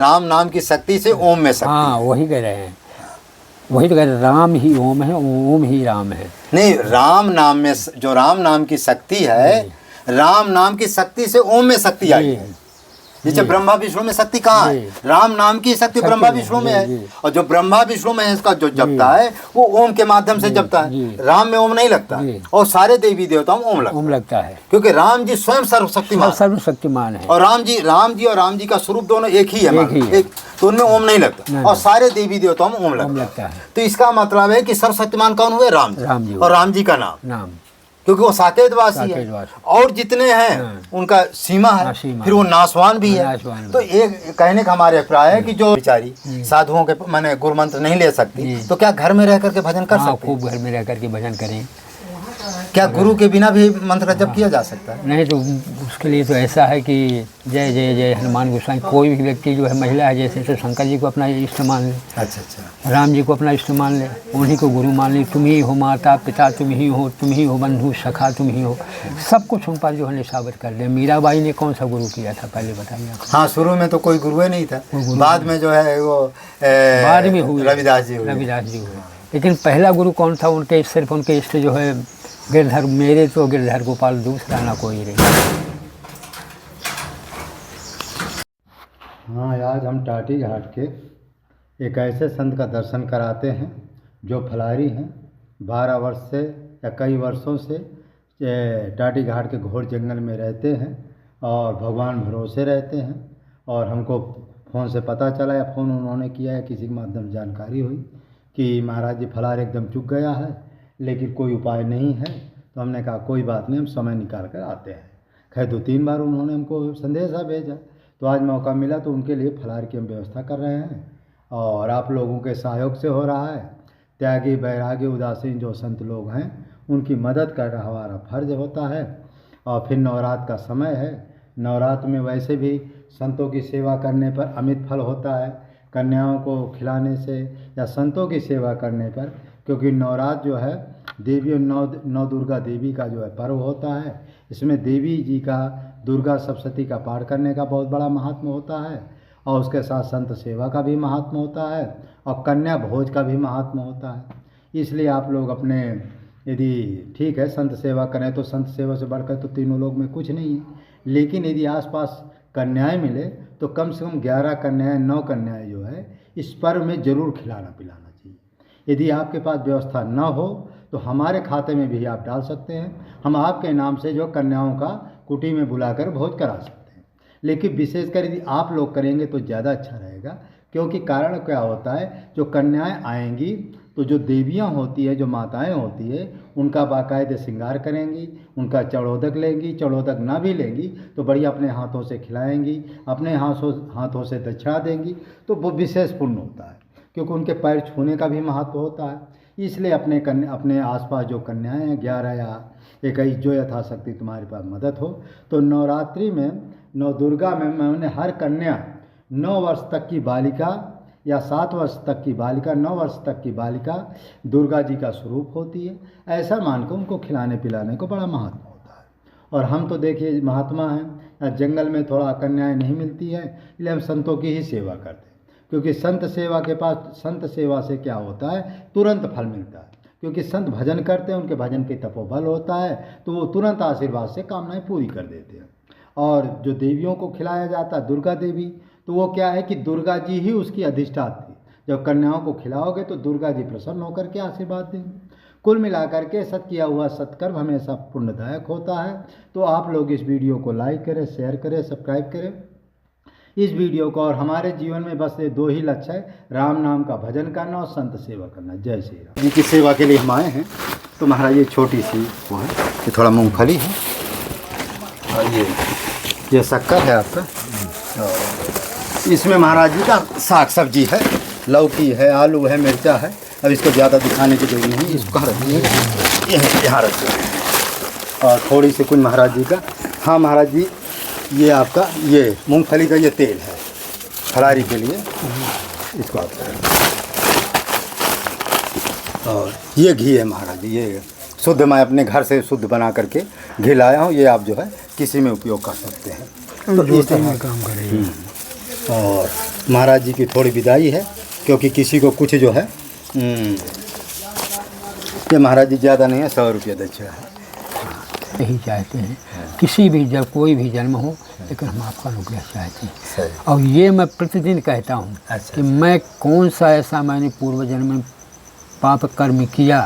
राम नाम की शक्ति से ओम में शक्ति। हाँ वही कह रहे हैं, वही तो कह रहे हैं, राम ही ओम है, ओम ही राम है। नहीं, राम नाम में जो राम नाम की शक्ति है, राम नाम की शक्ति से ओम में शक्ति आई है। जैसे ब्रह्मा विष्णु में शक्ति कहाँ है? राम नाम की शक्ति ब्रह्मा विष्णु में है, और जो ब्रह्मा विष्णु में है इसका जो जपता है वो ओम के माध्यम से जपता है। राम में ओम नहीं लगता, और सारे देवी देवताओं में ओम लगता है, क्योंकि राम जी स्वयं सर्वशक्तिमान है, और राम जी और राम जी का स्वरूप दोनों एक ही है, तो उनमें ओम नहीं लगता, और सारे देवी देवताओं में ओम लगता है। तो इसका मतलब है कि सर्वशक्तिमान कौन हुए? राम जी, और राम जी का नाम, क्योंकि वो साकेतवासी है, और जितने हैं उनका सीमा है, फिर वो नासवान भी है। तो एक कहने का हमारे अभिप्राय है कि जो बेचारी साधुओं के माने गुरु मंत्र नहीं ले सकती, तो क्या घर में रह करके भजन कर सकती? खूब घर में रह करके भजन करें। क्या गुरु के बिना भी मंत्र जप किया जा सकता है? नहीं, तो उसके लिए तो ऐसा है कि जय जय जय हनुमान गोसाई, कोई भी व्यक्ति जो है महिला है, जैसे तो शंकर जी को अपना इष्ट मान ले, अच्छा, राम जी को अपना इष्ट मान ले, उन्हीं को गुरु मान ले। तुम ही हो माता पिता, तुम ही हो बंधु सखा, तुम ही हो, सब कुछ उन पर जो है निशावर कर दे। मीराबाई ने कौन सा गुरु किया था पहले बताइए? हाँ, शुरू में तो कोई गुरु नहीं था, बाद में जो है वो बाद में हुए रविदास जी हुए। लेकिन पहला गुरु कौन था? उनके सिर्फ उनके इष्ट जो है गिरधर, मेरे तो गिरधर गोपाल, दूसरा ना कोई रहे। हाँ, आज हम टाटी घाट के एक ऐसे संत का दर्शन कराते हैं जो फलारी हैं, 12 वर्ष से या कई वर्षों से टाटी घाट के घोर जंगल में रहते हैं और भगवान भरोसे रहते हैं। और हमको फ़ोन से पता चला, या फ़ोन उन्होंने किया है, किसी के माध्यम से जानकारी हुई कि महाराज जी फलार एकदम चुक गया है, लेकिन कोई उपाय नहीं है। तो हमने कहा कोई बात नहीं, हम समय निकाल कर आते हैं। खैर 2-3 बार उन्होंने हमको संदेशा भेजा, तो आज मौका मिला तो उनके लिए फलार की हम व्यवस्था कर रहे हैं, और आप लोगों के सहयोग से हो रहा है। त्यागी बैरागी उदासीन जो संत लोग हैं उनकी मदद करना हमारा फर्ज होता है। और फिर नवरात्र का समय है, नवरात्र में वैसे भी संतों की सेवा करने पर अमित फल होता है, कन्याओं को खिलाने से या संतों की सेवा करने पर, क्योंकि नवरात्र जो है देवी नौ दुर्गा देवी का जो है पर्व होता है। इसमें देवी जी का, दुर्गा सप्तशती का पाठ करने का बहुत बड़ा महात्म होता है, और उसके साथ संत सेवा का भी महात्म होता है, और कन्या भोज का भी महात्म होता है। इसलिए आप लोग अपने, यदि ठीक है संत सेवा करें तो संत सेवा से बढ़कर तो तीनों लोग में कुछ नहीं है, लेकिन यदि आसपास कन्याएं मिले तो कम से कम 11 कन्याएं, 9 कन्याएं जो है इस पर्व में ज़रूर खिलाना पिलाना चाहिए। यदि आपके पास व्यवस्था न हो तो हमारे खाते में भी आप डाल सकते हैं, हम आपके नाम से जो कन्याओं का कुटी में बुलाकर भोज करा सकते हैं। लेकिन विशेषकर यदि आप लोग करेंगे तो ज़्यादा अच्छा रहेगा, क्योंकि कारण क्या होता है, जो कन्याएं आएंगी तो जो देवियां होती है, जो माताएं होती है, उनका बाकायदे श्रृंगार करेंगी, उनका चढ़ोदक लेंगी, चढ़ोदक ना भी लेंगी तो बढ़िया अपने हाथों से खिलाएंगी, अपने हाथों से दक्षिणा देंगी, तो वो विशेष पुण्य होता है, क्योंकि उनके पैर छूने का भी महत्व होता है। इसलिए अपने आसपास जो कन्याएं हैं 11 या 21 जो यथाशक्ति तुम्हारे पास मदद हो, तो नवरात्रि में, नौ दुर्गा में मैंने हर कन्या 9 वर्ष तक की बालिका या 7 वर्ष तक की बालिका, 9 वर्ष तक की बालिका दुर्गा जी का स्वरूप होती है, ऐसा मानकर उनको खिलाने पिलाने को बड़ा महत्व होता है। और हम तो देखिए महात्मा हैं, जंगल में थोड़ा कन्याएं नहीं मिलती हैं, इसलिए हम संतों की ही सेवा करते हैं, क्योंकि संत सेवा से क्या होता है, तुरंत फल मिलता है। क्योंकि संत भजन करते हैं, उनके भजन के तपोबल होता है, तो वो तुरंत आशीर्वाद से कामनाएं पूरी कर देते हैं। और जो देवियों को खिलाया जाता है, दुर्गा देवी, तो वो क्या है कि दुर्गा जी ही उसकी अधिष्ठात्री। जब कन्याओं को खिलाओगे तो दुर्गा जी प्रसन्न होकर के आशीर्वाद देंगे। कुल मिलाकर के सत किया हुआ सत्कर्म हमेशा पुण्यदायक होता है। तो आप लोग इस वीडियो को लाइक करें, शेयर करें, सब्सक्राइब करें इस वीडियो को। और हमारे जीवन में बस ये 2 ही लक्ष्य है, राम नाम का भजन करना और संत सेवा करना। जय श्री राम जी की सेवा के लिए हम आए हैं। तो महाराज ये छोटी सी वो है, ये थोड़ा मूंगफली है, और ये शक्कर है आपका, और इसमें महाराज जी का साग सब्जी है, लौकी है, आलू है, मिर्चा है। अब इसको ज़्यादा दिखाने की जरूरत नहीं, इसको कहाँ रखिए, यहाँ रखिए। और थोड़ी सी कुछ महाराज जी का, हाँ महाराज जी ये आपका ये मूंगफली का ये तेल है फलारी के लिए, इसको आप, और ये घी है महाराज जी, ये शुद्ध मैं अपने घर से शुद्ध बना करके घी लाया हूँ। ये आप जो है किसी में उपयोग कर सकते हैं, तो इस तरह काम करेंगे। और महाराज जी की थोड़ी विदाई है, क्योंकि किसी को कुछ जो है ये महाराज जी ज़्यादा नहीं है, 100 रुपये दक्षिणा है। यही चाहते हैं किसी भी जब कोई भी जन्म हो, लेकिन हम आपका अनुग्रह चाहते हैं। सही। और ये मैं प्रतिदिन कहता हूँ अच्छा। कि मैं कौन सा ऐसा मैंने पूर्व जन्म में पाप कर्म किया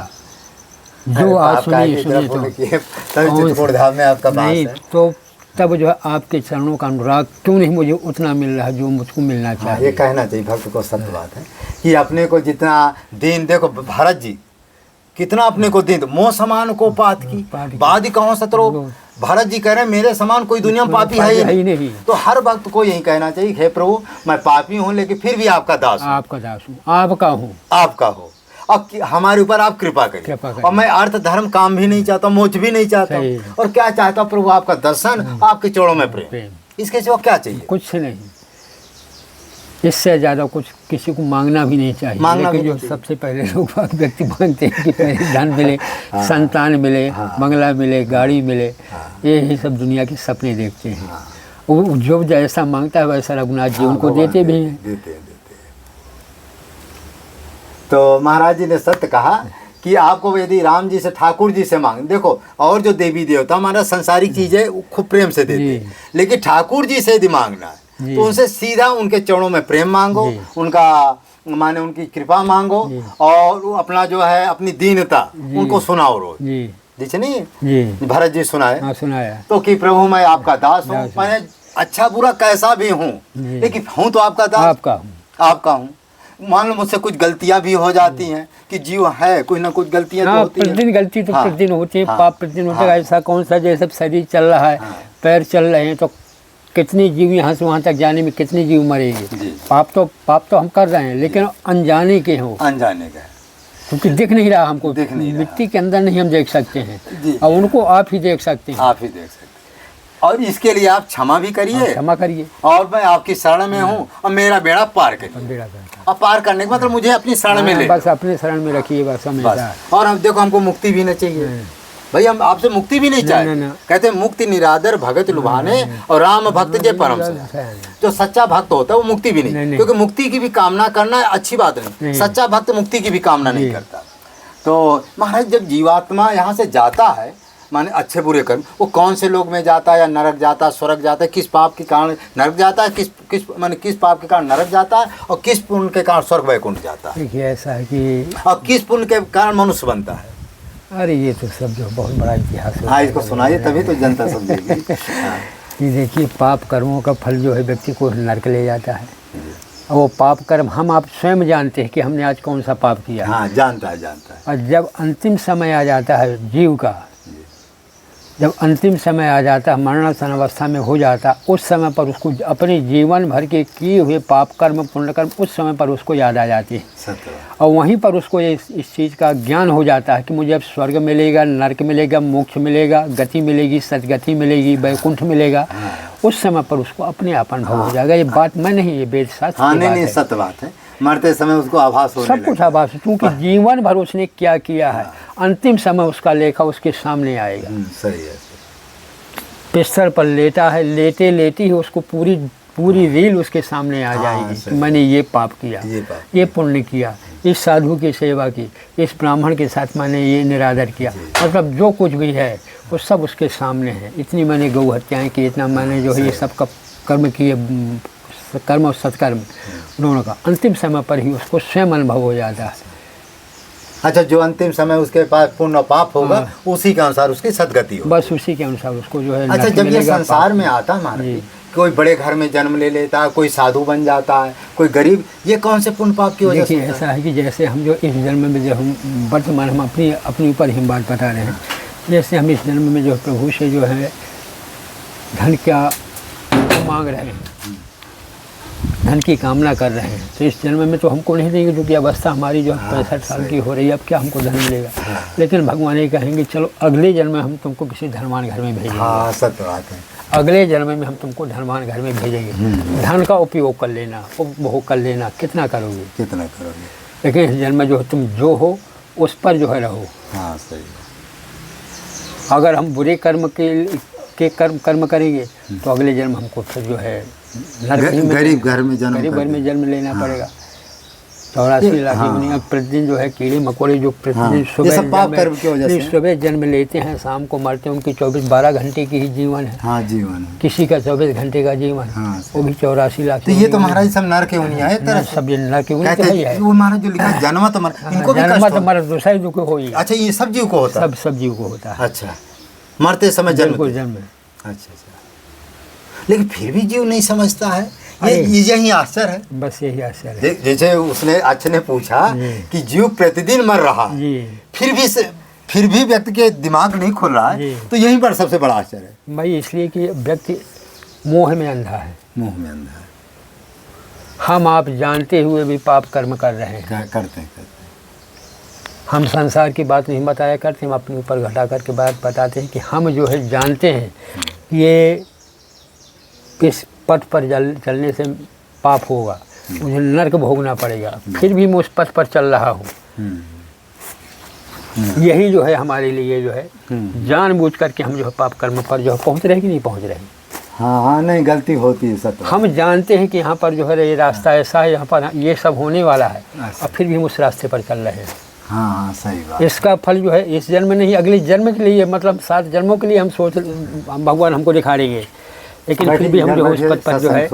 जो आज सुनिए तो धाम में आपका नहीं, तो तब जो है आपके चरणों का अनुराग क्यों नहीं मुझे उतना मिल रहा है जो मुझको मिलना चाहिए। ये कहना चाहिए भक्त को, सत्य बात है कि अपने को जितना दीन, देखो भारत जी कितना अपने को दीन, मोह समान को पात की बाद ही कहो सतरो। भारत जी कह रहे हैं मेरे समान कोई दुनिया में पापी है ही नहीं। तो हर वक्त को यही कहना चाहिए, हे प्रभु मैं पापी हूँ लेकिन फिर भी आपका दास हूँ, आपका दास हूँ, आपका हूँ, आपका हो। अब हमारे ऊपर आप कृपा करिए। और मैं अर्थ धर्म काम भी नहीं चाहता, मोक्ष भी नहीं चाहता, और क्या चाहता हूँ प्रभु आपका दर्शन, आपके चरणों में प्रेम, इसके सिवा क्या चाहिए? कुछ नहीं, इससे ज़्यादा कुछ किसी को मांगना भी नहीं चाहिए। लेकिन जो सबसे पहले लोग व्यक्ति मांगते हैं कि पहले धन मिले, संतान मिले, बंगला मिले, गाड़ी मिले, यही सब दुनिया के सपने देखते हैं। वो जो जैसा मांगता है वैसा रघुनाथ जी उनको देते भी हैं। तो महाराज जी ने सत्य कहा कि आपको यदि राम जी से, ठाकुर जी से मांग, देखो और जो देवी देवता हमारा संसारिक चीज़ें खूब प्रेम से देते हैं, लेकिन ठाकुर जी से यदि मांगना है तो उनसे सीधा उनके चरणों में प्रेम मांगो, उनका माने उनकी कृपा मांगो, और अपना जो है अपनी दीनता उनको सुनाओ रोज। जी नहीं भरत जी सुनाए, सुनाया तो कि प्रभु मैं आपका दास हूँ, मैं अच्छा बुरा कैसा भी हूँ लेकिन हूँ तो आपका दास, आपका हूँ। मान लो मुझसे कुछ गलतियां भी हो जाती हैं कि जीव है, कुछ ना कुछ गलतियां तो होती हैं। प्रतिदिन गलती तो प्रतिदिन होती है, पाप प्रतिदिन होता है। ऐसा कौन सा जैसे शरीर चल रहा है, पैर चल रहे हैं, तो कितनी जीव यहाँ से वहाँ तक जाने में कितनी जीव मरेगी। पाप तो हम कर रहे हैं, लेकिन अनजाने के हो, अनजाने का, क्योंकि दिख नहीं रहा हमको, मिट्टी के अंदर नहीं हम देख सकते हैं, और उनको आप ही देख सकते हैं। आप ही देख सकते हैं, और इसके लिए आप क्षमा भी करिए, क्षमा करिए, और मैं आपकी शरण में हूँ और मेरा बेड़ा पार करिए। और पार करने के मतलब मुझे अपनी शरण में ले, बस अपने शरण में रखिए बस हमेशा। और हम देखो हमको मुक्ति भी नहीं चाहिए भाई, हम आपसे मुक्ति भी नहीं चाहते। कहते हैं मुक्ति निरादर भगत लुभाने और राम भक्त जे परम से। जो सच्चा भक्त होता है वो मुक्ति भी नहीं, क्योंकि मुक्ति की भी कामना करना अच्छी बात नहीं। सच्चा भक्त मुक्ति की भी कामना नहीं करता। तो महाराज जब जीवात्मा यहाँ से जाता है, माने अच्छे बुरे कर्म, वो कौन से लोग में जाता है, या नरक जाता है, स्वर्ग जाता है, किस पाप के कारण नरक जाता है, किस पाप के कारण नरक जाता है, और किस पुण्य के कारण स्वर्ग वैकुंठ जाता है। देखिए ऐसा है कि और किस पुण्य के कारण मनुष्य बनता है। अरे ये तो सब जो बहुत बड़ा इतिहास है। हाँ, इसको सुनाइए तभी तो जनता समझेगी। ये देखिए पाप कर्मों का फल जो है व्यक्ति को नरक ले जाता है, और वो पाप कर्म हम आप स्वयं जानते हैं कि हमने आज कौन सा पाप किया। हाँ, जानता है। और जब अंतिम समय आ जाता है जीव का, जब अंतिम समय आ जाता है, मरणासन अवस्था में हो जाता, उस समय पर उसको अपने जीवन भर के किए हुए पाप कर्म पुण्य कर्म उस समय पर उसको याद आ जाती है, और वहीं पर उसको इस चीज़ का ज्ञान हो जाता है कि मुझे अब स्वर्ग मिलेगा, नरक मिलेगा, मोक्ष मिलेगा, गति मिलेगी, सतगति मिलेगी, वैकुंठ मिलेगा। उस समय पर उसको अपने आप अनुभव हो जाएगा। ये बात मैं नहीं, ये वेद शास्त्र की बात है, सत्य बात है। मरते समय उसको आभास होने सब कुछ आभास, क्योंकि जीवन भर उसने क्या किया है, अंतिम समय उसका लेखा उसके सामने आएगा। सही है। बिस्तर पर लेटा है, लेटे लेटे ही उसको पूरी रील उसके सामने आ जाएगी कि मैंने ये पाप किया, ये पुण्य किया, इस साधु की सेवा की, इस ब्राह्मण के साथ मैंने ये निरादर किया, मतलब जो कुछ भी है वो सब उसके सामने है। इतनी मैंने गौ हत्याएँ की, इतना मैंने जो है ये सब का कर्म किए, कर्म और सत्कर्म दोनों का अंतिम समय पर ही उसको स्वयं अनुभव हो जाता है। अच्छा, जो अंतिम समय उसके पास पुण्य पाप होगा उसी के अनुसार उसकी सदगति होगी, बस उसी के अनुसार उसको जो है। अच्छा, जब ये संसार में आता है, कोई बड़े घर में जन्म ले लेता है, कोई साधु बन जाता है, कोई गरीब, ये कौन से पुण्य पाप की वजह से? ऐसा है कि जैसे हम जो इस जन्म में जो हम वर्तमान हम अपनी ऊपर ही बात बता रहे हैं, जैसे हम इस जन्म में जो प्रभु से जो है धन क्या मांग रहे हैं, धन की कामना कर रहे हैं, तो इस जन्म में तो हमको नहीं देंगे, क्योंकि अवस्था हमारी जो 65 साल की हो रही है, अब क्या हमको धन मिलेगा। लेकिन भगवान ये कहेंगे चलो अगले जन्म में हम तुमको किसी धनवान घर में भेजेंगे। हाँ, सत्य बात है। अगले जन्म में हम तुमको धनवान घर में भेजेंगे, धन का उपयोग कर लेना, उपभोग कर लेना, कितना करोगे। लेकिन इस जन्म में जो तुम जो हो उस पर जो है रहो। हाँ, सही। अगर हम बुरे कर्म के के कर्म करेंगे तो अगले जन्म हमको फिर जो है नरक में गरीब घर में जन्म लेना पड़ेगा। 84 लाख योनियाँ प्रतिदिन जो है कीड़े मकोड़े जो प्रतिदिन सुबह जन्म लेते हैं, शाम को मरते हैं, उनकी 12 घंटे की ही जीवन है। हाँ, जीवन है। किसी का 24 घंटे का जीवन है। वो भी 84 लाख। तो ये तो महाराज सब नर के योनियाँ है, तरह सब नर के योनियाँ। वो महाराज जो लिखा जन्म तो इनको जन्म तो मर दूसरा ही दुख हो ही। अच्छा, ये सब जीव को होता है? सब जीव को होता है। अच्छा, मरते समय जन्म। अच्छा, लेकिन फिर भी जीव नहीं समझता है। यही आश्चर्य है, बस यही आश्चर्य है। जैसे उसने अच्छे ने पूछा कि जीव प्रतिदिन मर रहा है, फिर भी व्यक्ति के दिमाग नहीं खुल रहा है, तो यही पर सबसे बड़ा आश्चर्य है भाई। इसलिए कि व्यक्ति मोह में अंधा है। मोह में अंधा है। हम आप जानते हुए भी पाप कर्म कर रहे हैं। करते हैं। हम संसार की बात नहीं बताया करते, हम अपने ऊपर घटा करके बात बताते हैं कि हम जो है जानते हैं कि ये किस पथ पर चलने से पाप होगा, मुझे नरक भोगना पड़ेगा, फिर भी मैं उस पथ पर चल रहा हूँ। यही जो है हमारे लिए जो है जानबूझ करके हम जो है पाप कर्म पर जो है पहुँच रहे कि नहीं पहुँच रहे। हाँ, नहीं, गलती होती है सब। हम जानते हैं कि यहाँ पर जो है ये रास्ता ऐसा है, यहाँ पर ये सब होने वाला है, और फिर भी हम उस रास्ते पर चल रहे हैं। हाँ, सही बात। इसका फल जो है इस जन्म में नहीं, अगले जन्म के लिए, मतलब 7 जन्मों के लिए हम सोच भगवान हमको दिखाएंगे, लेकिन फिर भी हम जो है उस पद पर जो है।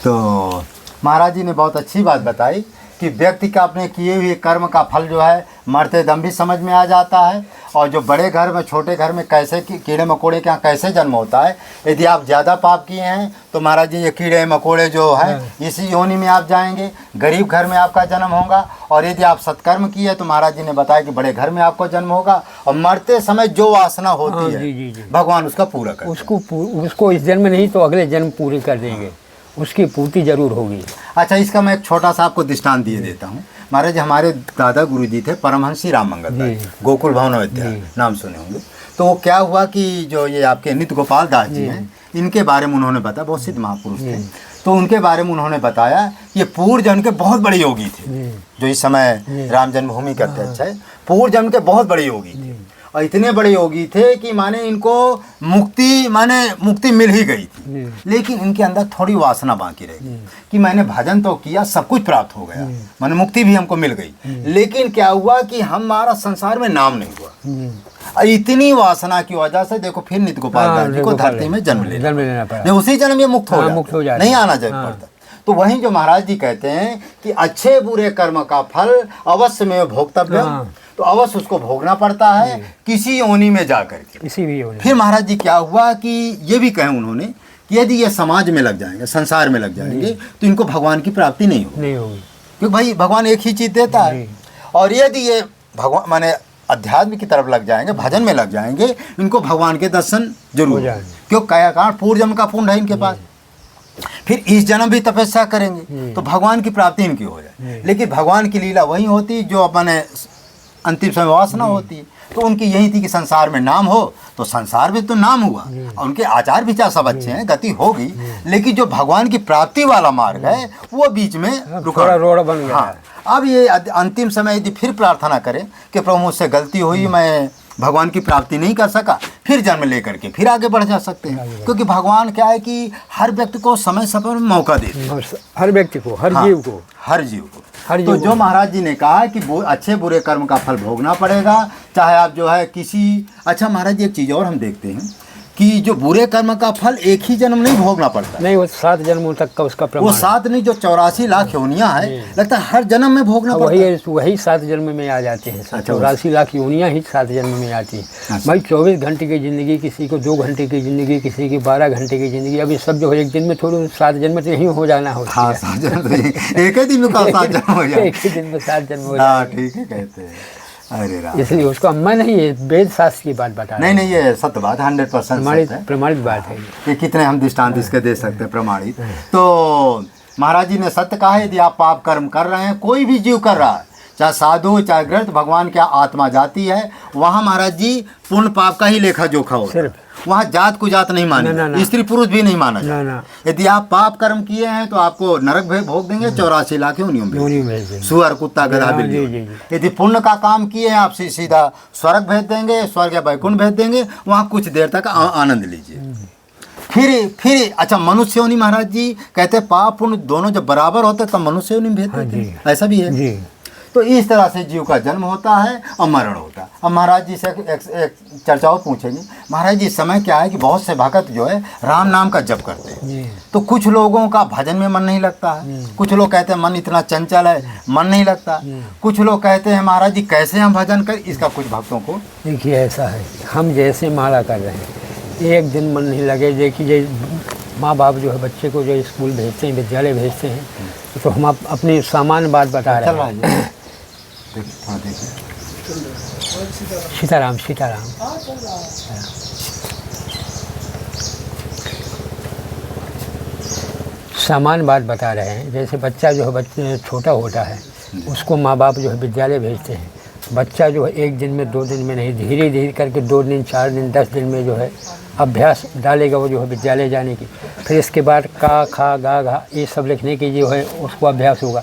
तो महाराज जी ने बहुत अच्छी बात बताई कि व्यक्ति का अपने किए हुए कर्म का फल जो है मरते दम भी समझ में आ जाता है, और जो बड़े घर में छोटे घर में कैसे कीड़े मकोड़े के यहाँ कैसे जन्म होता है। यदि आप ज़्यादा पाप किए हैं तो महाराज जी ये कीड़े मकोड़े जो है इसी योनि में आप जाएंगे, गरीब घर में आपका जन्म होगा। और यदि आप सत्कर्म किए तो महाराज जी ने बताया कि बड़े घर में आपको जन्म होगा, और मरते समय जो वासना होती है भगवान उसका पूरा कर उसको इस जन्म नहीं तो अगले जन्म पूरी कर देंगे, उसकी पूर्ति जरूर होगी। अच्छा, इसका मैं एक छोटा सा आपको दृष्टांत दिए देता हूँ। महाराज हमारे दादा गुरुजी थे परमहंस श्री राम मंगल दास, गोकुल भवन विद्या नाम सुने होंगे। तो वो क्या हुआ कि जो ये आपके नित्य गोपाल दास जी हैं, इनके बारे में उन्होंने बताया, बहुत सिद्ध महापुरुष थे। तो उनके बारे में उन्होंने बताया ये पूर्व जन्म के बहुत बड़े योगी थे, जो इस समय राम जन्मभूमि के अध्यक्ष है। पूर्व जन्म के बहुत बड़े योगी थे, और इतने बड़े योगी थे कि माने इनको मुक्ति मिल ही गई थी, लेकिन इनके अंदर थोड़ी वासना बाकी रह गई कि मैंने भजन तो किया, सब कुछ प्राप्त हो गया, माने मुक्ति भी हमको मिल गई, लेकिन क्या हुआ कि हमारा संसार में नाम नहीं हुआ। इतनी वासना की वजह से देखो फिर नित्य गोपाल दास जी को धरती में जन्म लेना पड़ा। उसी जन्म में मुक्त हो जाए, नहीं आना चाहिए पड़ता। तो वहीं जो महाराज जी कहते हैं कि अच्छे बुरे कर्म का फल अवश्य में भोक्तव्य, तो अवश्य उसको भोगना पड़ता है किसी योनि में जाकर के, किसी भी योनि। फिर महाराज जी क्या हुआ कि ये भी कहें उन्होंने कि यदि ये समाज में लग जाएंगे, संसार में लग जाएंगे, तो इनको भगवान की प्राप्ति नहीं होगी, क्योंकि भाई भगवान एक ही चीज़ देता है। और यदि ये भगवान माने अध्यात्म की तरफ लग जाएंगे, भजन में लग जाएंगे, इनको भगवान के दर्शन जरूर, क्यों कारण पूर्व जन्म का पुण्य है इनके पास। फिर इस जन्म भी तपस्या करेंगे तो भगवान की प्राप्ति इनकी हो जाए। लेकिन भगवान की लीला वही होती जो अपने अंतिम समय वासना होती है। तो उनकी यही थी कि संसार में नाम हो, तो संसार में तो नाम हुआ, और उनके आचार विचार सब अच्छे हैं, गति होगी, लेकिन जो भगवान की प्राप्ति वाला मार्ग है वो बीच में रोड बन गया। अब ये अंतिम समय यदि फिर प्रार्थना करें कि प्रभु मुझसे गलती हुई, मैं भगवान की प्राप्ति नहीं कर सका, फिर जन्म लेकर के फिर आगे बढ़ जा सकते हैं, क्योंकि भगवान क्या है कि हर व्यक्ति को समय समय में मौका देते हैं, हर व्यक्ति को, हर जीव को। तो जो महाराज जी ने कहा कि अच्छे बुरे कर्म का फल भोगना पड़ेगा, चाहे आप जो है किसी। अच्छा महाराज जी एक चीज़ और हम देखते हैं कि जो बुरे कर्म का फल एक ही जन्म नहीं भोगना पड़ता, नहीं, वो 7 जन्मों तक का उसका प्रमाण, वो 7 नहीं जो 84 लाख योनियाँ हैं, लगता है हर जन्म में भोगना पड़ता है। वही 7 जन्म में आ जाते हैं। 84 लाख योनियाँ ही 7 जन्म में आती हैं। भाई 24 घंटे की ज़िंदगी, किसी को 2 घंटे की ज़िंदगी, किसी की 12 घंटे की ज़िंदगी, अब ये सब जो है एक दिन में थोड़ी 7 जन्म तो यही हो जाना होता है। 7 जन्म एक ही दिन में 7 जन्म हो जाए, एक ही दिन में 7 जन्म हो जाए। ठीक है कहते हैं। अरे राम, इसलिए उसको मैं नहीं, ये वेद शास्त्र की बात बता रहा हूं। नहीं, ये सत्य बात 100% प्रमाणित बात है कि कितने हम दृष्टांत इसके दे सकते हैं प्रमाणित। तो महाराज जी ने सत्य कहा, यदि आप पाप कर्म कर रहे हैं, कोई भी जीव कर रहा है, चाहे साधु चाहे गृहस्थ, भगवान क्या आत्मा जाती है, वहाँ महाराज जी पुण्य पाप का ही लेखा जोखा होता है। वहाँ जात को जात नहीं ना, माने, ना। स्त्री पुरुष भी नहीं माना ना जाए। ना यदि आप पाप कर्म किए हैं तो आपको नरक भोग देंगे, 84 लाख योनियों में, योनि भेज देंगे। सुअर कुत्ता गधा हाँ, बिल्ली। जी, जी, जी। यदि पुण्य का काम किए हैं आप सीधा स्वर्ग भेज देंगे, स्वर्ग या वैकुंठ भेज देंगे, वहाँ कुछ देर तक आनंद लीजिए। फिर अच्छा मनुष्य योनि, महाराज जी कहते हैं पाप पुण्य दोनों जब बराबर होते तब मनुष्य योनि में भेज हाँ देते जी। हैं, ऐसा भी है जी। तो इस तरह से जीव का जन्म होता है और मरण होता है। अब महाराज जी से एक चर्चाओं पूछेंगे, महाराज जी समय क्या है कि बहुत से भक्त जो है राम नाम का जप करते हैं जी। तो कुछ लोगों का भजन में मन नहीं लगता है, कुछ लोग कहते हैं मन इतना चंचल है मन नहीं लगता, कुछ लोग कहते हैं महाराज जी कैसे हम भजन करें, इसका कुछ भक्तों को देखिए ऐसा है, हम जैसे माला कर रहे हैं एक दिन मन नहीं लगे, देखिए माँ बाप जो है बच्चे को जो स्कूल भेजते हैं, विद्यालय भेजते हैं, तो हम अपनी सामान्य बात बता रहे हैं। सीताराम सीताराम। सामान्य बात बता रहे हैं, जैसे बच्चा जो है बच्चे छोटा होता है उसको माँ बाप जो है विद्यालय भेजते हैं, बच्चा जो है एक दिन में 2 दिन में नहीं, धीरे धीरे करके 2 दिन 4 दिन 10 दिन में जो है अभ्यास डालेगा वो जो है विद्यालय जाने की। फिर इसके बाद का खा गा घा ये सब लिखने की जो है उसको अभ्यास होगा।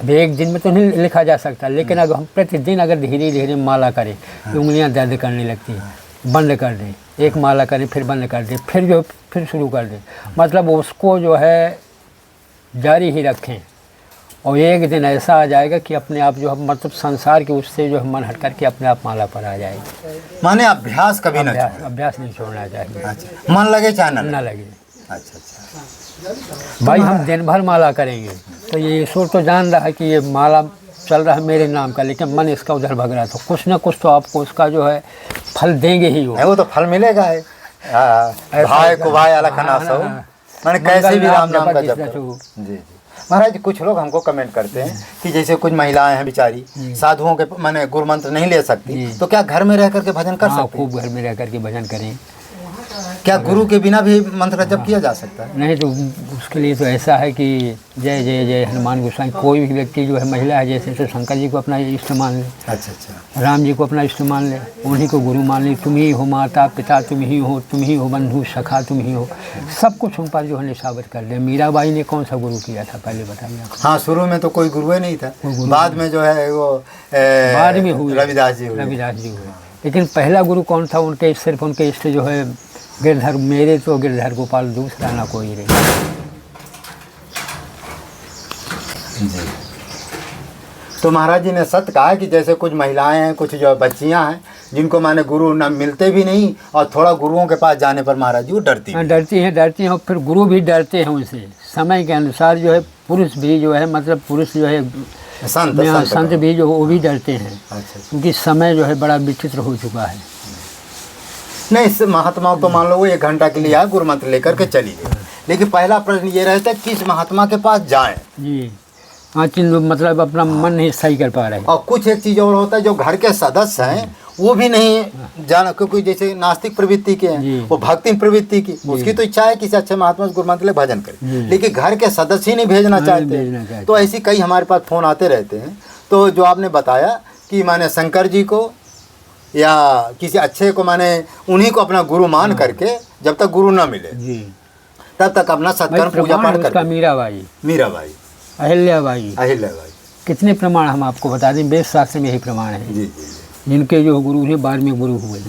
अब एक दिन में तो नहीं लिखा जा सकता, लेकिन अगर हम प्रतिदिन अगर धीरे धीरे माला करें तो उंगलियां दर्द करने लगती हैं, बंद कर दें, एक माला करें फिर बंद कर दें, फिर जो फिर शुरू कर दें, मतलब उसको जो है जारी ही रखें। और एक दिन ऐसा आ जाएगा कि अपने आप जो है मतलब संसार के उससे जो है मन हट करके अपने आप माला पर आ जाएगी। माने अभ्यास कभी ना अभ्यास नहीं छोड़ना चाहिए। अच्छा, मन लगे चाहे ना लगे। अच्छा अच्छा भाई हम दिन भर माला करेंगे तो ये ईश्वर तो जान रहा है कि ये माला चल रहा है मेरे नाम का, लेकिन मन इसका उधर भग रहा है, तो कुछ ना कुछ तो आपको उसका जो है फल देंगे ही। वो तो फल मिलेगा है। भाई को भाई अलग खाना सो, मैंने कैसे भी राम नाम का जप करो। जी महाराज, कुछ लोग हमको कमेंट करते हैं कि जैसे कुछ महिलाएं हैं बेचारी साधुओं के माने गुरु मंत्र नहीं ले सकती, तो क्या घर में रह करके भजन कर सकते? खूब घर में रह करके भजन करें। क्या गुरु के बिना भी मंत्र का जप किया जा सकता है? नहीं, तो उसके लिए तो ऐसा है कि जय जय जय हनुमान गोसाई, कोई भी व्यक्ति जो है महिला है जैसे तो शंकर जी को अपना इष्ट मान ले, अच्छा अच्छा, राम जी को अपना इष्ट मान ले, उन्हीं को गुरु मान ले। तुम ही हो माता पिता, तुम ही हो बंधु सखा, तुम ही हो, सब कुछ उन पर जो है निशावर कर दे। मीराबाई ने कौन सा गुरु किया था पहले बताइए? हाँ, शुरू में तो कोई गुरु नहीं था, बाद में जो है वो बाद में हुए रविदास जी हुए। लेकिन पहला गुरु कौन था? उनके सिर्फ उनके इष्ट जो है गिरधर, मेरे तो गिरधर गोपाल, दूसरा ना कोई रहे। तो महाराज जी ने सत्य कहा कि जैसे कुछ महिलाएं हैं, कुछ जो बच्चियां हैं जिनको माने गुरु न मिलते भी नहीं, और थोड़ा गुरुओं के पास जाने पर महाराज जी वो डरती हैं, और फिर गुरु भी डरते हैं उनसे। समय के अनुसार जो है पुरुष भी जो है मतलब पुरुष जो है संत भी जो वो भी डरते हैं, क्योंकि समय जो है बड़ा विचित्र हो चुका है। नहीं, इस महात्माओं तो मान लो वो 1 घंटा के लिए आए, गुरु मंत्र लेकर के चली गई, लेकिन पहला प्रश्न ये रहता है किस महात्मा के पास जाएं। जी हाँ, मतलब अपना मन नहीं सही कर पा रहे। और कुछ एक चीज़ और होता है, जो घर के सदस्य हैं वो भी नहीं जाना, क्योंकि जैसे नास्तिक प्रवृत्ति के हैं, वो भक्ति प्रवृत्ति की, उसकी तो इच्छा है किसी अच्छे महात्मा से गुरु मंत्र ले भजन करे, लेकिन घर के सदस्य ही नहीं भेजना चाहते। तो ऐसी कई हमारे पास फोन आते रहते हैं। तो जो आपने बताया कि माने शंकर जी को या किसी अच्छे को माने उन्हीं को अपना गुरु मान करके जब तक गुरु न मिले तब तक अपना सत्कर्म पूजा पाठ करके। मीराबाई, अहिल्याबाई, कितने प्रमाण हम आपको बता दें, वेद शास्त्र में यही प्रमाण है। जी जी, जिनके जो गुरु हैं बाद में गुरु हुए।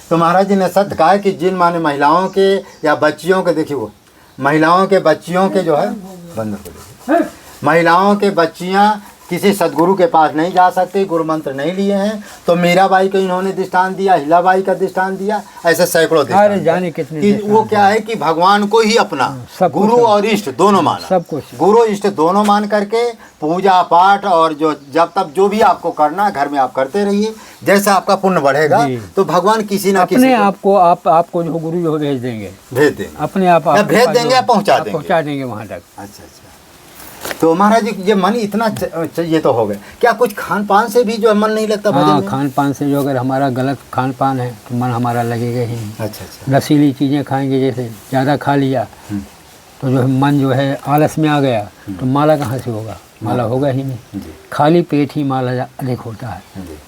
तो महाराज जी ने सत्य कहा कि जिन माने महिलाओं के या बच्चियों के, देखिए वो महिलाओं के बच्चियों के जो है बंद हो, महिलाओं के बच्चियां किसी सदगुरु के पास नहीं जा सकते, गुरु मंत्र नहीं लिए हैं। तो मीराबाई को इन्होंने दृष्टांत दिया, हिलाबाई का दृष्टांत दिया, ऐसे सैकड़ों जाने कितने कि वो क्या है कि भगवान को ही अपना गुरु और इष्ट दोनों माना, सब कुछ गुरु इष्ट दोनों मान करके पूजा पाठ और जो जब तक जो भी आपको करना है घर में आप करते रहिए। जैसा आपका पुण्य बढ़ेगा तो भगवान किसी ना किसी आपको आपको जो गुरु जो भेज देंगे, अपने आप भेज देंगे या पहुँचा देंगे वहाँ तक। अच्छा, तो महाराज जी ये मन इतना ये तो हो गए, क्या कुछ खान पान से भी जो मन नहीं लगता? हाँ, खान पान से जो अगर हमारा गलत खान पान है तो मन हमारा लगेगा ही। अच्छा, रसीली चीज़ें खाएंगे, जैसे ज़्यादा खा लिया तो जो है मन जो है आलस में आ गया तो माला कहाँ से होगा, माला होगा ही नहीं। खाली पेट ही माला अधिक होता है।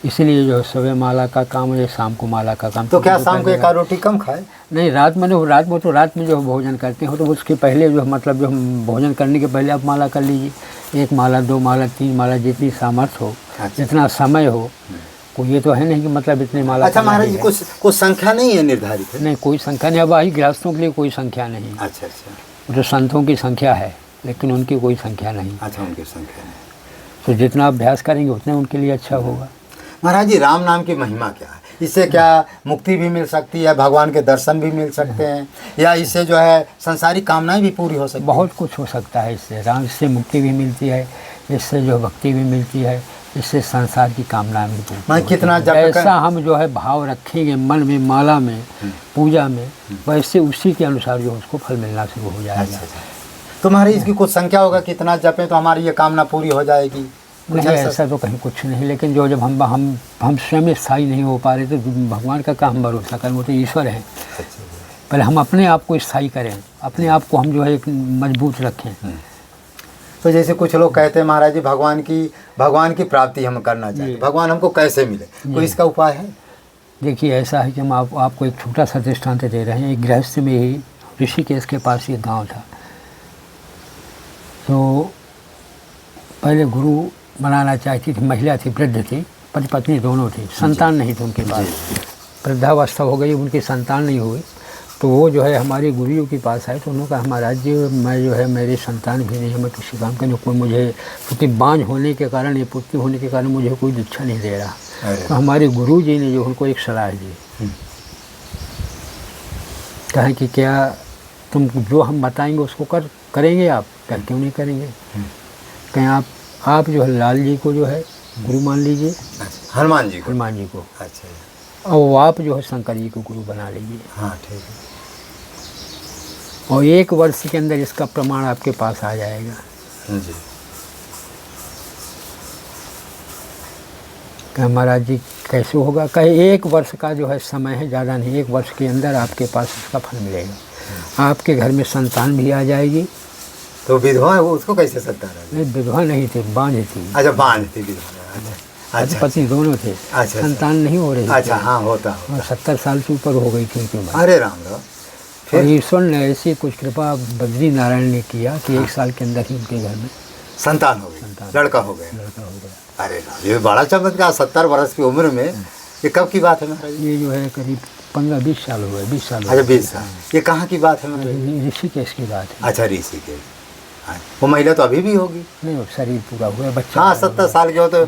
इसलिए जो है सुबह माला का काम है, शाम को माला का काम। तो क्या शाम को एक आध रोटी कम खाए? नहीं, रात में रात में जो भोजन करते हो तो उसके पहले जो मतलब जो हम भोजन करने के पहले आप माला कर लीजिए। 1 माला 2 माला 3 माला, जितनी सामर्थ्य हो, जितना समय हो। कोई ये तो है नहीं कि मतलब इतने माला। अच्छा महाराज जी, कुछ संख्या नहीं है निर्धारित? नहीं, कोई संख्या नहीं। अब आई गृहस्थों के लिए कोई संख्या नहीं। अच्छा। जो संतों की संख्या है, लेकिन उनकी कोई संख्या नहीं। अच्छा, उनकी संख्या नहीं। तो जितना अभ्यास करेंगे उतने उनके लिए अच्छा होगा। महाराज जी, राम नाम की महिमा क्या है? इससे क्या मुक्ति भी मिल सकती है, भगवान के दर्शन भी मिल सकते हैं, या इससे जो है संसारिक कामनाएं भी पूरी हो सकती है? बहुत कुछ हो सकता है इससे। राम से मुक्ति भी मिलती है, इससे जो भक्ति भी मिलती है, इससे संसार की कामनाएं भी पूरी। मैं कितना जप ऐसा हम जो है भाव रखेंगे मन में, माला में, पूजा में, वैसे उसी के अनुसार जो उसको फल मिलना शुरू हो जाएगा। तो महाराज इसकी कुछ संख्या होगा, कितना जपें तो हमारी ये कामना पूरी हो जाएगी? नहीं, ऐसा तो कहीं कुछ नहीं। लेकिन जो जब हम स्वयं स्थायी नहीं हो पा रहे तो भगवान का क्या हम भरोसा करें, वो तो ईश्वर है। पहले हम अपने आप को स्थायी करें, अपने आप को हम जो है मजबूत रखें। तो जैसे कुछ लोग कहते हैं महाराज जी भगवान की प्राप्ति हम करना चाहिए, भगवान हमको कैसे मिले, कोई इसका उपाय है? देखिए, ऐसा है कि हम आपको एक छोटा सा दृष्टांत दे रहे हैं। एक गृहस्थ में ही ऋषिकेश के पास एक गाँव था। तो पहले गुरु बनाना चाहती थी, महिला थी, वृद्ध थी, पति पत्नी दोनों थी, संतान नहीं थी उनके पास। वृद्धावस्था हो गई, उनकी संतान नहीं हुई। तो वो जो है हमारे गुरुजी के पास आए। तो उन्होंने कहा, महाराज जी मैं जो है मेरी संतान भी नहीं है, मैं किसी काम का नहीं, कोई मुझे, क्योंकि बांझ होने के कारण, ये पुत्री होने के कारण मुझे कोई दीक्षा नहीं दे रहा। तो हमारे गुरुजी ने जो उनको एक सलाह दी, कहा कि क्या तुम जो हम बताएंगे उसको करेंगे आप? क्या क्यों नहीं करेंगे? कहीं आप जो है लाल जी को जो है गुरु मान लीजिए, हनुमान जी को। अच्छा। और आप जो है शंकर जी को गुरु बना लीजिए। हाँ, ठीक है। और 1 वर्ष के अंदर इसका प्रमाण आपके पास आ जाएगा। जी। कहा, महाराज जी कैसे होगा? कहे 1 वर्ष का जो है समय है, ज़्यादा नहीं। 1 वर्ष के अंदर आपके पास इसका फल मिलेगा। आपके घर में संतान भी आ जाएगी। तो विधवा है, वो उसको कैसे संतान आ जाएगी? नहीं, विधवा नहीं थी, बांझ थी। अच्छा, बांझ थी, विधवा। अच्छा, पति दोनों थे। अच्छा, संतान नहीं हो रही। अच्छा, हाँ, होता। और 70 साल से ऊपर हो गई थी उनकी उम्र। अरे राम राम। और ईश्वर ने ऐसी कुछ कृपा बद्री नारायण ने किया कि 1 साल के अंदर ही उनके घर में संतान हो गई, लड़का हो गया। अरे राम, ये बड़ा चमत्कार। 70 वर्ष की उम्र में, ये कब की बात है महाराज? ये जो है करीब 15-20 साल हुए, 20 साल। अच्छा, 20 साल। ये कहाँ की बात है महाराज? ऋषिकेश की बात है। अच्छा, ऋषिकेश। वो महिला तो अभी भी होगी? नहीं, वो शरीर पूरा हुआ बच्चा। हाँ, 70 साल के हो तो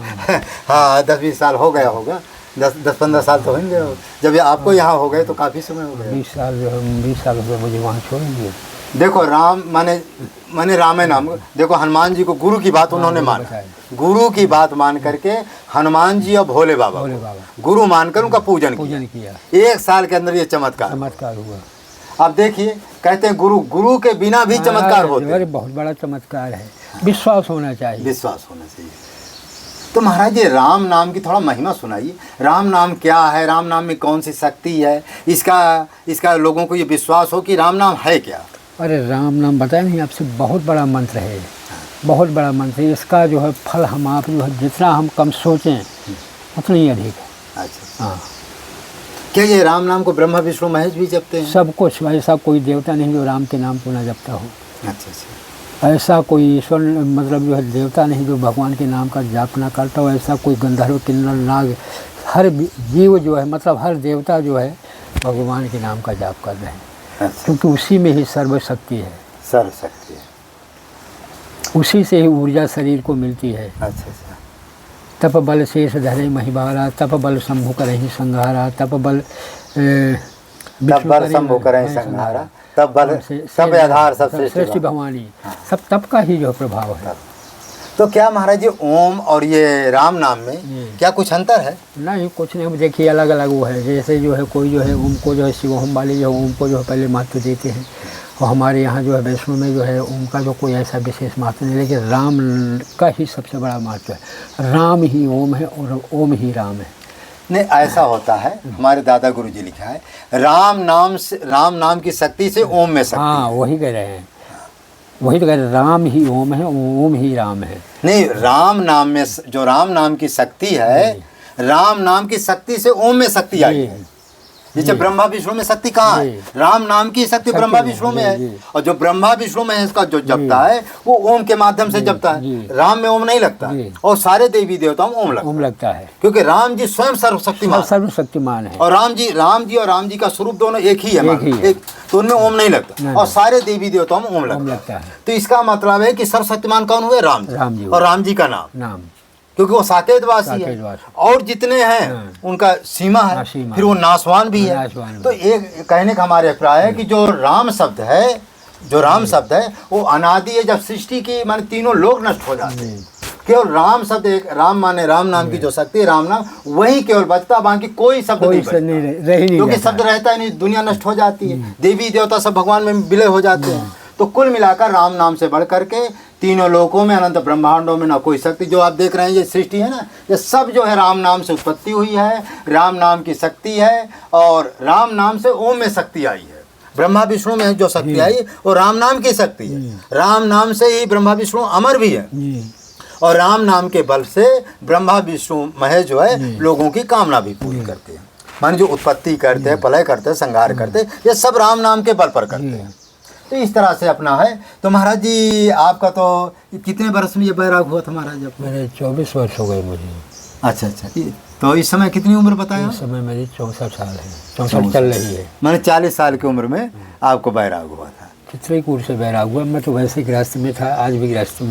हाँ 10-20 साल हो गया होगा। 10-15 साल तो होंगे। जब आपको यहाँ हो गए तो काफ़ी समय हो गया। 20 साल जो है, 20 साल हो गए मुझे वहाँ छोड़ेंगे। देखो, राम माने राम है नाम। देखो, हनुमान जी को गुरु की बात उन्होंने माना। गुरु की बात मान करके हनुमान जी और भोले बाबा गुरु मानकर उनका पूजन किया। 1 साल के अंदर ये चमत्कार हुआ। अब देखिए, कहते हैं गुरु के बिना भी चमत्कार होते हैं। बहुत बड़ा चमत्कार है। विश्वास होना चाहिए। विश्वास होना चाहिए। तो महाराज ये राम नाम की थोड़ा महिमा सुनाइए। राम नाम क्या है? राम नाम में कौन सी शक्ति है? इसका लोगों को ये विश्वास हो कि राम नाम है क्या? अरे राम नाम बताया नहीं आपसे, बहुत बड़ा मंत्र है, बहुत बड़ा मंत्र है। इसका जो है फल हम आप जो है जितना हम कम सोचें उतना ही अधिक है। अच्छा, हाँ। क्या ये राम नाम को ब्रह्मा विष्णु महेश भी जपते हैं? सब कुछ। ऐसा कोई देवता नहीं जो राम के नाम को ना जपता हो। अच्छा। ऐसा कोई ईश्वर मतलब जो है देवता नहीं जो भगवान के नाम का जाप ना करता हो। ऐसा कोई गंधर्व किन्नर नाग, हर जीव जो है मतलब हर देवता जो है भगवान के नाम का जाप कर रहे हैं। अच्छा। क्योंकि उसी में ही सर्वशक्ति है। सर्वशक्ति है। उसी से ही ऊर्जा शरीर को मिलती है। अच्छा। तप बल शेष धरे महिबारा, तप बल शंभु करहि संहारा, तप बल शंभु करहि संहारा, तप बल सब आधार सब सृष्टि भवानी। सब तप का ही जो प्रभाव है। तो क्या महाराज जी ओम और ये राम नाम में क्या कुछ अंतर है? नहीं, कुछ नहीं। देखिए, अलग अलग वो है। जैसे जो है कोई जो है ओम को जो है शिव ओम वाले जो ओम को जो है पहले महत्व देते हैं। और हमारे यहाँ जो है वैष्णो में जो है ओम का जो कोई ऐसा विशेष महत्व नहीं, लेकिन राम का ही सबसे बड़ा महत्व है। राम ही ओम है और ओम ही राम है। नहीं, ऐसा होता है। हमारे दादा गुरु जी लिखा है, राम नाम की शक्ति से ओम में शक्ति। हाँ, वही कह रहे हैं। वही तो कह रहे राम ही ओम है, ओम ही राम है। नहीं, राम नाम में जो राम नाम की शक्ति है, राम नाम की शक्ति से ओम में शक्ति आई है। जैसे ब्रह्मा विष्णु में शक्ति कहाँ है? राम नाम की शक्ति ब्रह्मा विष्णु में है। और जो ब्रह्मा विष्णु में है इसका जो जपता है वो ओम के माध्यम से जपता है। राम में ओम नहीं लगता और सारे देवी देवताओं में ओम लगता है, क्योंकि राम जी स्वयं सर्वशक्तिमान है। और राम जी का स्वरूप दोनों एक ही है, तो उनमें ओम नहीं लगता। और सारे देवी देवताओं में ओम लगता है। तो इसका मतलब है कि सर्वशक्तिमान कौन हुए? राम जी। और राम जी का नाम, क्योंकि वो साकेतवासी है और जितने हैं उनका सीमा है, फिर वो नाशवान भी है। तो एक कहने का हमारे अभिप्राय है कि जो राम शब्द है वो अनादि है। जब सृष्टि की माने तीनों लोग नष्ट हो जाते हैं, केवल राम शब्द एक, राम माने राम नाम की जो शक्ति है, राम नाम वही केवल बचता, बाकी कोई शब्द नहीं बचता, क्योंकि शब्द रहता ही नहीं, दुनिया नष्ट हो जाती है, देवी देवता सब भगवान में विलय हो जाते हैं। तो कुल मिलाकर राम नाम से बढ़ करके तीनों लोकों में, अनंत ब्रह्मांडों में ना कोई शक्ति। जो आप देख रहे हैं ये सृष्टि है ना, ये सब जो है राम नाम से उत्पत्ति हुई है, राम नाम की शक्ति है और राम नाम से ओम में शक्ति आई है। ब्रह्मा विष्णु में जो शक्ति आई वो राम नाम की शक्ति है। राम नाम से ही ब्रह्मा विष्णु अमर भी है और राम नाम के बल से ब्रह्मा विष्णु महेश जो है लोगों की कामना भी पूरी करते हैं। माने जो उत्पत्ति करते हैं, प्रलय करते हैं, संहार करते हैं, ये सब राम नाम के बल पर करते हैं। तो इस तरह से अपना है। तो महाराज जी आपका तो कितने वर्ष में ये बैराग हुआ था महाराज? मेरे 24 वर्ष हो गए मुझे। अच्छा। तो इस समय कितनी उम्र बताया? इस समय मेरी 64 साल है, 64 चल रही है। मैंने 40 साल की उम्र में आपको बैराग हुआ था। चित्रकूट से बैराग हुआ। मैं तो वैसे गृहस्थ में था, आज भी गृहस्थ,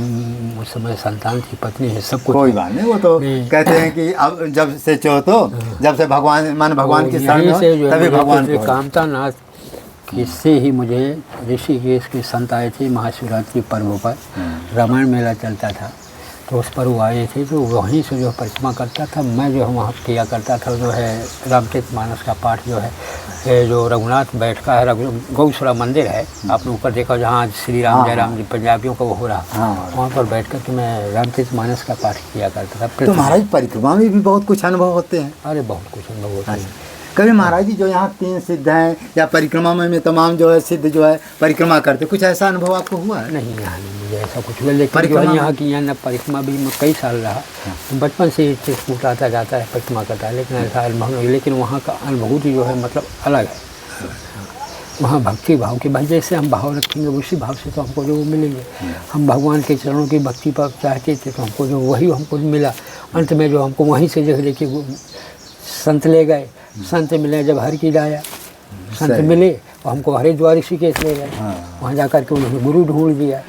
उस समय संतान की पत्नी है, सब कुछ। कोई बात नहीं, वो तो कहते हैं कि अब जब से जब से भगवान की शरण तभी भगवान कामता नाथ इससे ही मुझे ऋषिकेश के संत आए थे महाशिवरात्रि पर्व पर। रामायण मेला चलता था तो उस पर वो आए थे, तो वहीं से जो परिक्रमा करता था मैं, जो वहाँ किया करता था जो है रामचरितमानस का पाठ जो है जो रघुनाथ बैठका है, गौशाला मंदिर है आपने ऊपर देखा, जहाँ श्री राम जय राम जी पंजाबियों का वो हो रहा, वहाँ पर बैठ कर के मैं रामचरितमानस का पाठ किया करता था। तो महाराज परिक्रमा में भी बहुत कुछ अनुभव होते हैं? अरे बहुत कुछ अनुभव होते हैं। कभी महाराज जी जो यहाँ 3 सिद्ध हैं या परिक्रमा में तमाम जो है सिद्ध जो है परिक्रमा करते, कुछ ऐसा अनुभव आपको हुआ है? नहीं, यहाँ नहीं मुझे ऐसा कुछ हुआ, लेकिन यहाँ की यहाँ परिक्रमा भी मैं कई साल रहा, बचपन से चित्रकूट आता जाता है, परिक्रमा करता है, लेकिन ऐसा अनुभव नहीं। लेकिन वहाँ का अनुभूति जो है मतलब अलग है। वहाँ भक्ति भाव की भाई, जैसे हम भाव रखेंगे उसी भाव से तो हमको जो वो मिलेंगे। हम भगवान के चरणों की भक्ति पर चाहते थे तो हमको जो वही हमको मिला। अंत में जो हमको वहीं से जो है देखिए संत ले गए, संत मिले जब हर की दाया, संत मिले और हमको हरिद्वार ऋषिकेश ले गए। वहाँ जाकर के उन्होंने गुरु ढूंढ दिया।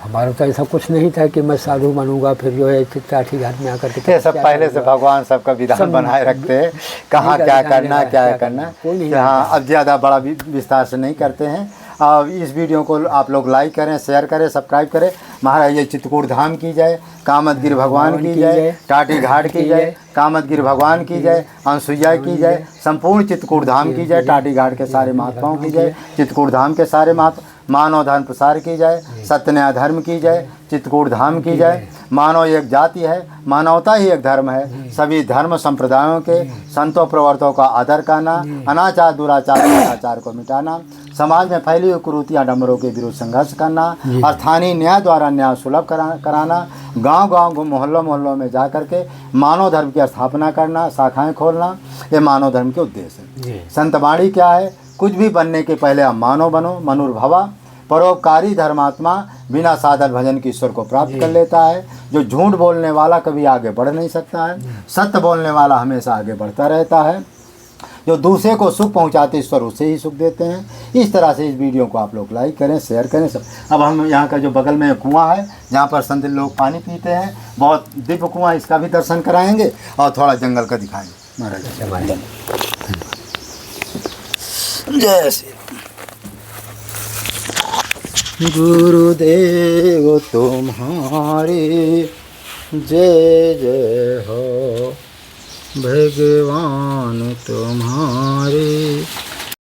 हमारा तो ऐसा कुछ नहीं था कि मैं साधु बनूंगा फिर जो है चित्राठी घाट में आकर के। सब पहले से भगवान सबका विधान बनाए रखते हैं, कहाँ क्या करना क्या करना। हाँ, अब ज़्यादा बड़ा विस्तार से नहीं करते हैं। अब इस वीडियो को आप लोग लाइक करें, शेयर करें, सब्सक्राइब करें। महाराज ये चित्रकूट धाम की जय, कामतगिरी भगवान की जय, टाटी घाट की जय, कामतगिरी भगवान की जय, अनसुईया की जय, संपूर्ण चित्रकूट धाम की जय, टाटी घाट के सारे महात्माओं की जय, चित्रकूट धाम के सारे मानव धर्म प्रसार की जय, सत्य न्याय धर्म की जय, चित्रकूट धाम की जय। मानव एक जाति है, मानवता ही एक धर्म है। सभी धर्म संप्रदायों के संतों प्रवर्तकों का आदर करना, अनाचार दुराचार अनाचार को मिटाना, समाज में फैली हुई कुरीतियां डमरों के विरुद्ध संघर्ष करना, स्थानीय न्याय द्वारा न्याय सुलभ कराना, गांव-गांव मोहल्लों में जाकर के मानव धर्म की स्थापना करना, शाखाएं खोलना, ये मानव धर्म के उद्देश्य है। संतवाणी क्या है? कुछ भी बनने के पहले आप मानव बनो, मनुर्भवा, परोपकारी धर्मात्मा बिना साधन भजन की ईश्वर को प्राप्त कर लेता है। जो झूठ बोलने वाला कभी आगे बढ़ नहीं सकता है, सत्य बोलने वाला हमेशा आगे बढ़ता रहता है। जो दूसरे को सुख पहुंचाते ईश्वर उसे ही सुख देते हैं। इस तरह से इस वीडियो को आप लोग लाइक करें, शेयर करें सब। अब हम यहाँ का जो बगल में कुआं है जहाँ पर संत लोग पानी पीते हैं, बहुत दिव्य कुआं, इसका भी दर्शन कराएंगे और थोड़ा जंगल का दिखाएंगे। महाराज जय श्री गुरुदेव तुम्हारे जय जय हो, भगवान तुम्हारे